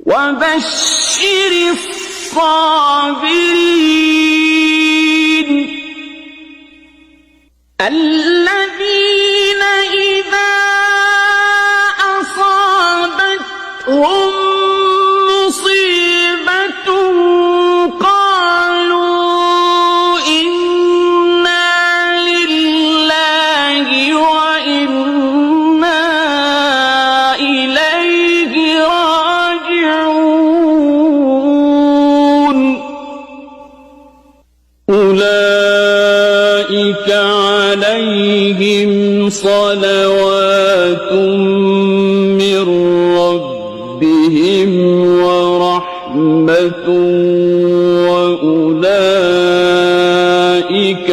وبشر الصابرين الذين إذا أصابتهم مصيبة قالوا إنا لله وإنا إليه راجعون أولئك عليهم صلوات من ربهم ورحمة وأولئك